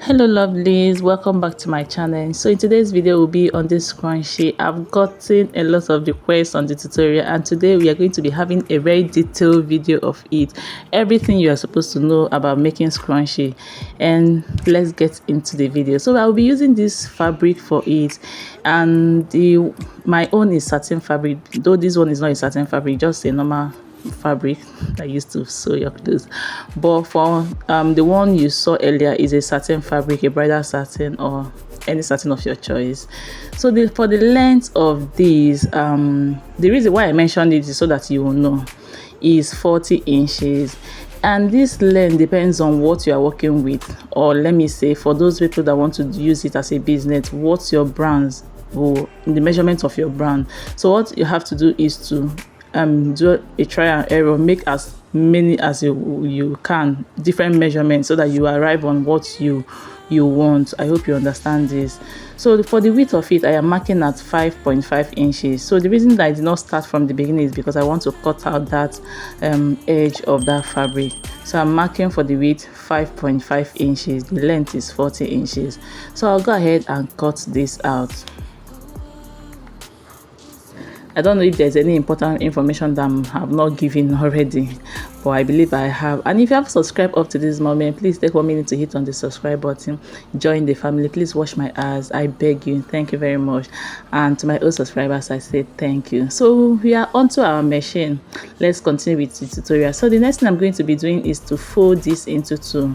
Hello lovelies, welcome back to my channel. So in today's video will be on this scrunchie. I've gotten a lot of requests on the tutorial, and today we are going to be having a very detailed video of it, everything you are supposed to know about making scrunchie. And let's get into the video. So I'll be using this fabric for it, and my own is satin fabric, though this one is not a satin fabric, just a normal fabric I used to sew your clothes. But for the one you saw earlier is a satin fabric, a bridal satin or any satin of your choice. So for the length of these, the reason why I mentioned it is so that you will know, is 40 inches. And this length depends on what you are working with, or let me say, for those people that want to use it as a business, what's your brands, or the measurement of your brand. So what you have to do is to do a trial and error, make as many as you can, different measurements, so that you arrive on what you want. I hope you understand this. So for the width of it, I am marking at 5.5 inches. So the reason that I did not start from the beginning is because I want to cut out that edge of that fabric. So I'm marking for the width 5.5 inches. The length is 40 inches. So I'll go ahead and cut this out. I don't know if there's any important information that I have not given already, but I believe I have. And if you have subscribed up to this moment, please take 1 minute to hit on the subscribe button, join the family. Please wash my ass, I beg you. Thank you very much. And to my old subscribers, I say thank you. So we are onto our machine. Let's continue with the tutorial. So the next thing I'm going to be doing is to fold this into two.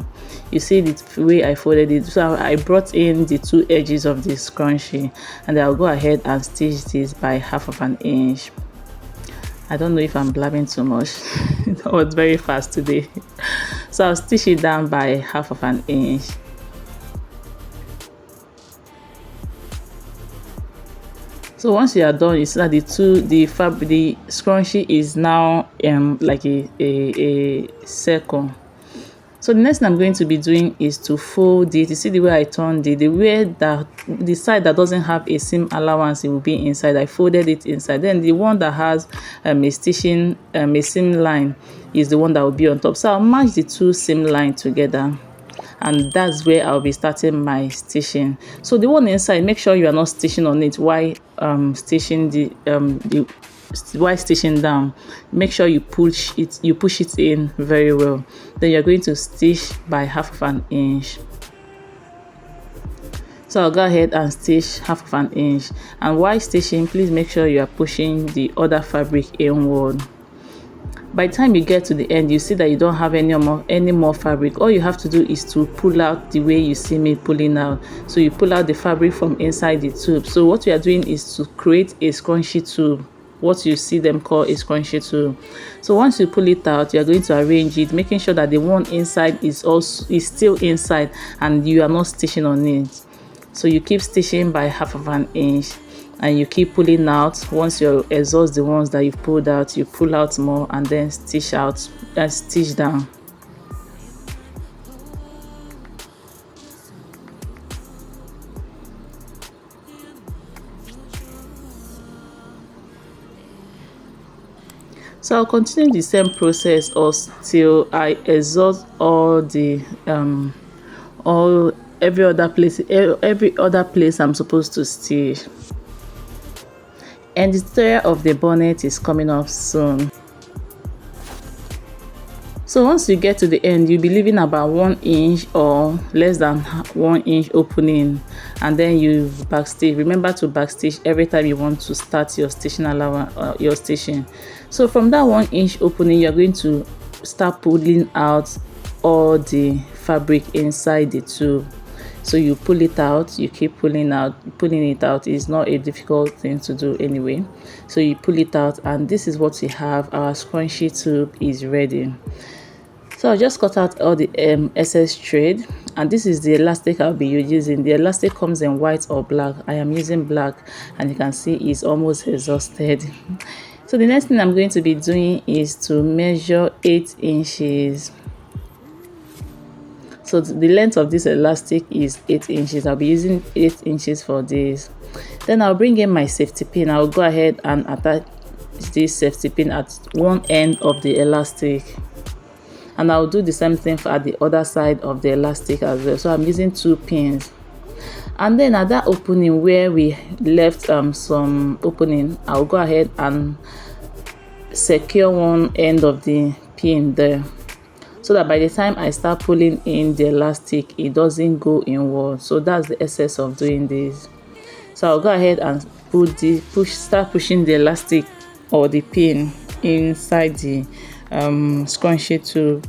You see the way I folded it. So I brought in the two edges of this scrunchie, and I'll go ahead and stitch this by 1/2 of an inch. I don't know if I'm blabbing too much. That was very fast today. So I'll stitch it down by 1/2 of an inch. So once you are done, you see that the scrunchie is now like a circle. So the next thing I'm going to be doing is to fold it. You see the way I turned it, the side that doesn't have a seam allowance, it will be inside. I folded it inside. Then the one that has a seam line is the one that will be on top. So I'll match the two seam lines together, and that's where I'll be starting my stitching. So the one inside, make sure you are not stitching on it while while stitching down. Make sure you push it in very well. Then you're going to stitch by 1/2 of an inch. So I'll go ahead and stitch 1/2 of an inch, and while stitching, please make sure you are pushing the other fabric inward. By the time you get to the end, you see that you don't have any more fabric. All you have to do is to pull out the way you see me pulling out. So you pull out the fabric from inside the tube. So what we are doing is to create a scrunchie tube, what you see them call a scrunchie tube. So once you pull it out, you are going to arrange it, making sure that the one inside is still inside and you are not stitching on it. So you keep stitching by 1/2 of an inch, and you keep pulling out. Once you exhaust the ones that you've pulled out, you pull out more and then stitch out and stitch down. So I'll continue the same process till I exhaust all the every other place I'm supposed to stitch. And the tutorial of the bonnet is coming up soon. So once you get to the end, you'll be leaving about 1 inch or less than 1 inch opening, and then you backstitch. Remember to backstitch every time you want to start your stitching your stitching. So from that 1 inch opening, you're going to start pulling out all the fabric inside the tube. So you pull it out, you keep pulling it out is not a difficult thing to do anyway. So you pull it out, and this is what we have. Our scrunchie tube is ready. So I'll just cut out all the excess thread, and this is the elastic I'll be using. The elastic comes in white or black. I am using black, and you can see it's almost exhausted. So the next thing I'm going to be doing is to measure 8 inches. So the length of this elastic is 8 inches. I'll be using 8 inches for this. Then I'll bring in my safety pin. I'll go ahead and attach this safety pin at one end of the elastic. and I'll do the same thing at the other side of the elastic as well. So I'm using 2 pins. And then at that opening where we left some opening, I'll go ahead and secure one end of the pin there, so that by the time I start pulling in the elastic, it doesn't go inward. So that's the essence of doing this. So I'll go ahead and start pushing the elastic or the pin inside the scrunchie tube.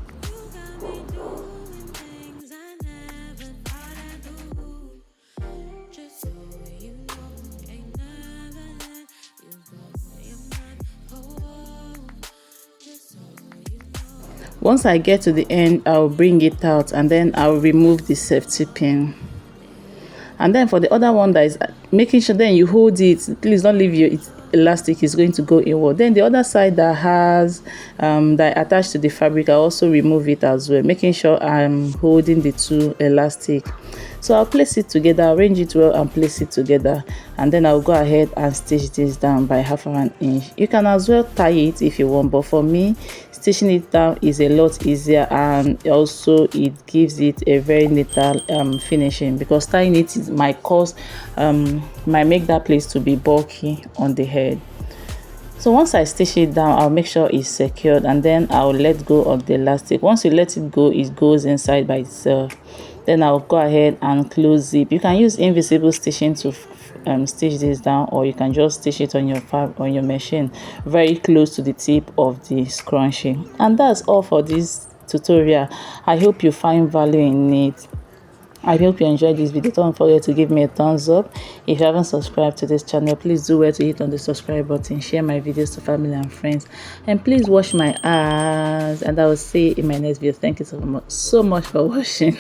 Once I get to the end, I'll bring it out and then I'll remove the safety pin. And then for the other one, that is making sure then you hold it, please don't leave your elastic is going to go inward. Then the other side that has that attached to the fabric, I also remove it as well, making sure I'm holding the 2 elastic. So I'll place it together, arrange it well and place it together, and then I'll go ahead and stitch this down by 1/2 inch. You can as well tie it if you want, but for me, stitching it down is a lot easier, and also it gives it a very neater finishing, because tying it might make that place to be bulky on the head. So once I stitch it down, I'll make sure it's secured, and then I'll let go of the elastic. Once you let it go, it goes inside by itself. Then I'll go ahead and close zip. You can use invisible stitching to stitch this down, or you can just stitch it on your machine very close to the tip of the scrunchie. And that's all for this tutorial. I hope you find value in it. I hope you enjoyed this video. Don't forget to give me a thumbs up. If you haven't subscribed to this channel, please do well to hit on the subscribe button, share my videos to family and friends, and please wash my ass. And I will see you in my next video. Thank you so much for watching.